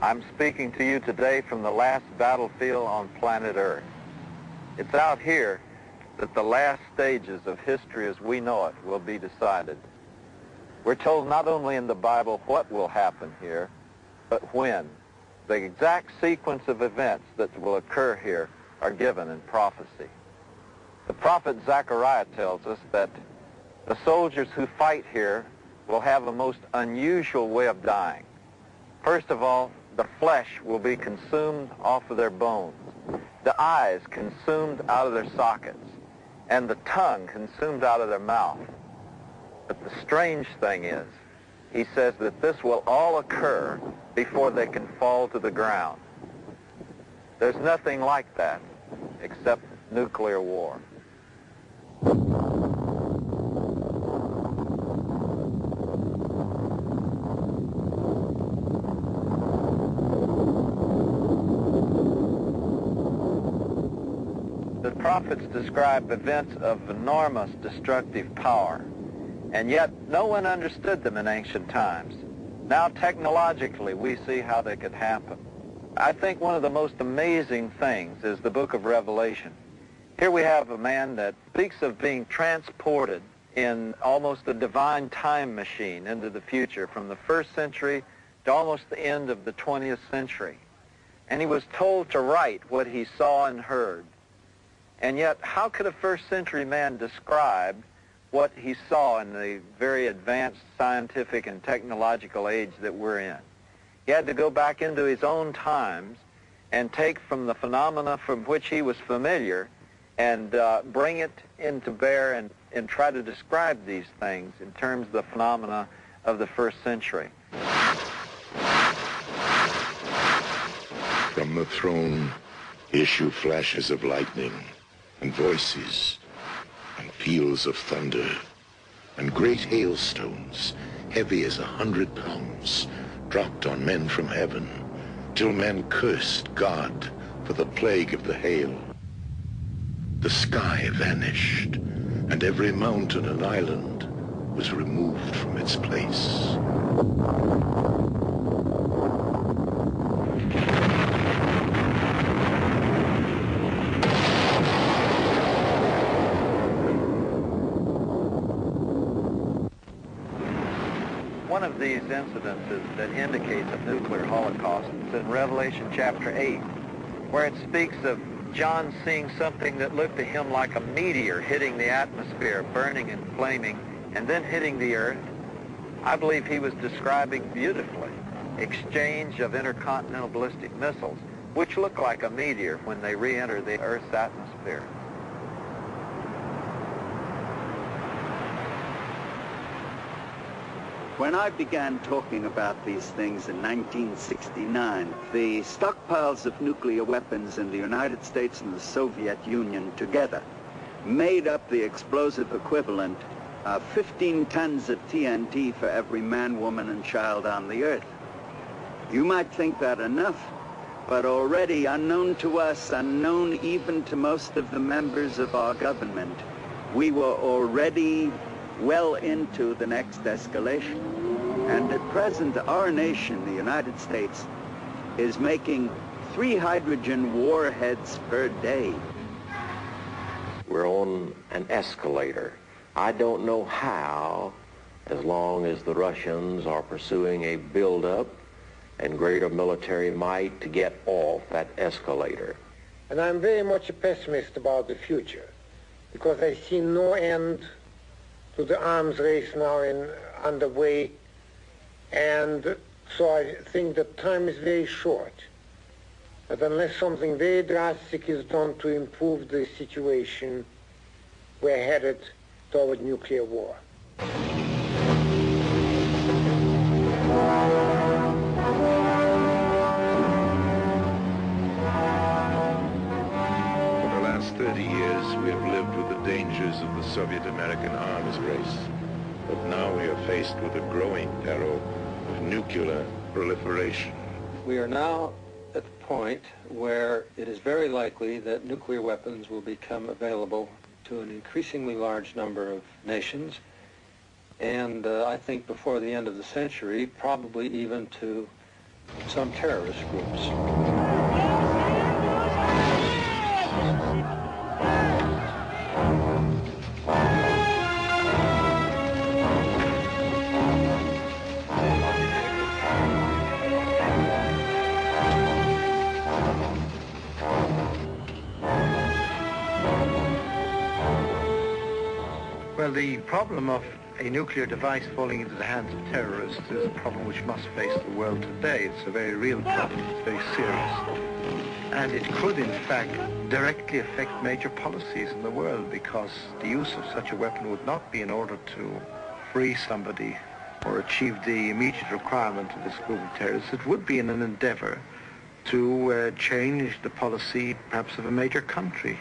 I'm speaking to you today from the last battlefield on planet Earth. It's out here that the last stages of history as we know it will be decided. We're told not only in the Bible what will happen here, but when. The exact sequence of events that will occur here are given in prophecy. The prophet Zechariah tells us that the soldiers who fight here will have a most unusual way of dying. First of all, the flesh will be consumed off of their bones, the eyes consumed out of their sockets, and the tongue consumed out of their mouth. But the strange thing is, he says that this will all occur before they can fall to the ground. There's nothing like that except nuclear war. The prophets describe events of enormous destructive power, and yet no one understood them in ancient times. Now technologically we see how they could happen. I think one of the most amazing things is the book of Revelation. Here we have a man that speaks of being transported in almost a divine time machine into the future from the 1st century to almost the end of the 20th century. And he was told to write what he saw and heard. And yet, how could a 1st century man describe what he saw in the very advanced scientific and technological age that we're in? He had to go back into his own times and take from the phenomena from which he was familiar and bring it into bear and try to describe these things in terms of the phenomena of the 1st century. From the throne issue flashes of lightning and voices and peals of thunder and great hailstones heavy as 100 pounds dropped on men from heaven till men cursed God for the plague of the hail. The sky vanished and every mountain and island was removed from its place. One of these incidences that indicates a nuclear holocaust is in Revelation chapter 8, where it speaks of John seeing something that looked to him like a meteor hitting the atmosphere, burning and flaming, and then hitting the earth. I believe he was describing beautifully exchange of intercontinental ballistic missiles, which look like a meteor when they re-enter the Earth's atmosphere. When I began talking about these things in 1969, the stockpiles of nuclear weapons in the United States and the Soviet Union together made up the explosive equivalent of 15 tons of TNT for every man, woman, and child on the Earth. You might think that enough, but already unknown to us, unknown even to most of the members of our government, we were already well into the next escalation. And at present, our nation, the United States, is making 3 hydrogen warheads per day. We're on an escalator. I don't know how, as long as the Russians are pursuing a buildup and greater military might to get off that escalator. And I'm very much a pessimist about the future, because I see no end to the arms race now underway, and so I think that time is very short. But unless something very drastic is done to improve the situation, we're headed toward nuclear war. For the last 30 years, we have lived with the dangers of the Soviet-American arms race. But now we are faced with a growing peril of nuclear proliferation. We are now at the point where it is very likely that nuclear weapons will become available to an increasingly large number of nations, and I think before the end of the century, probably even to some terrorist groups. Well, the problem of a nuclear device falling into the hands of terrorists is a problem which must face the world today. It's a very real problem. It's very serious. And it could, in fact, directly affect major policies in the world, because the use of such a weapon would not be in order to free somebody or achieve the immediate requirement of this group of terrorists. It would be in an endeavor to change the policy, perhaps, of a major country.